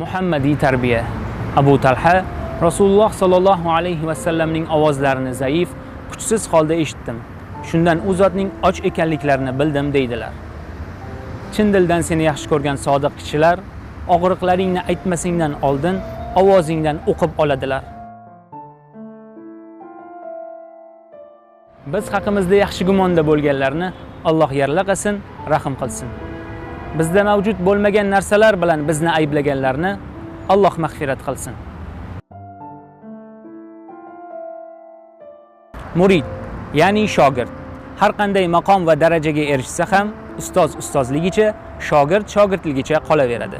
Muhammadiy tarbiya. Abu Talha Rasululloh sallallohu alayhi va sallamning ovozlarini zaif, kuchsiz holda eshitdim. Shundan u zotning och ekanliklarini bildim deydilar. Chin dildan seni yaxshi ko'rgan sodiq kishilar og'riqlaringni aytmasingdan oldin ovozingdan o'qib oladilar. Biz haqimizda yaxshi gumonda bo'lganlarni Alloh yarlaqasin, rahim qilsin. Bizda mavjud bo'lmagan narsalar bilan bizni ayblaganlarni Alloh mag'firat qilsin. Murid, ya'ni shogird, har qanday maqom va darajaga erishsa ham ustoz ustozligicha, shogird shogirdligicha qolaveradi.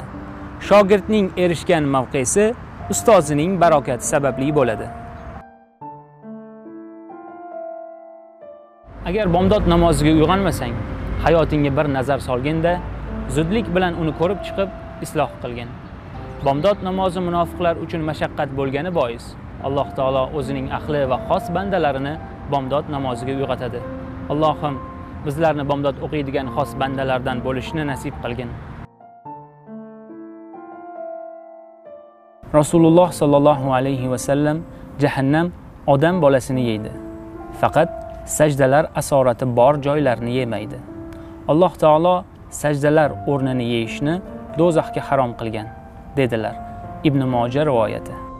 Shogirdning erishgan mavqesi ustozining barokati sababli bo'ladi. Agar bomdod namoziga uyg'onmasang, hayotingga bir nazar solganda, zudlik bilan uni ko'rib chiqib, isloh qilgin. Bomdod namozi munofiqlar uchun mashaqqat bo'lgani bois, Alloh taolo o'zining ahli va xos bandalarini bomdod namoziga uyg'otadi. Allohim bizlarni bomdod o'qiydigan xos bandalardan bo'lishni nasib qilgin. Rasululloh sallallohu alayhi va sallam jahannam odam bolasini yeydi. Faqat sajdalar asorati bor joylarni yemaydi. Alloh taolo sajdalar o'rnini yeyishni do'zaxga harom qilgan, dedilar. Ibn Moja rivoyati.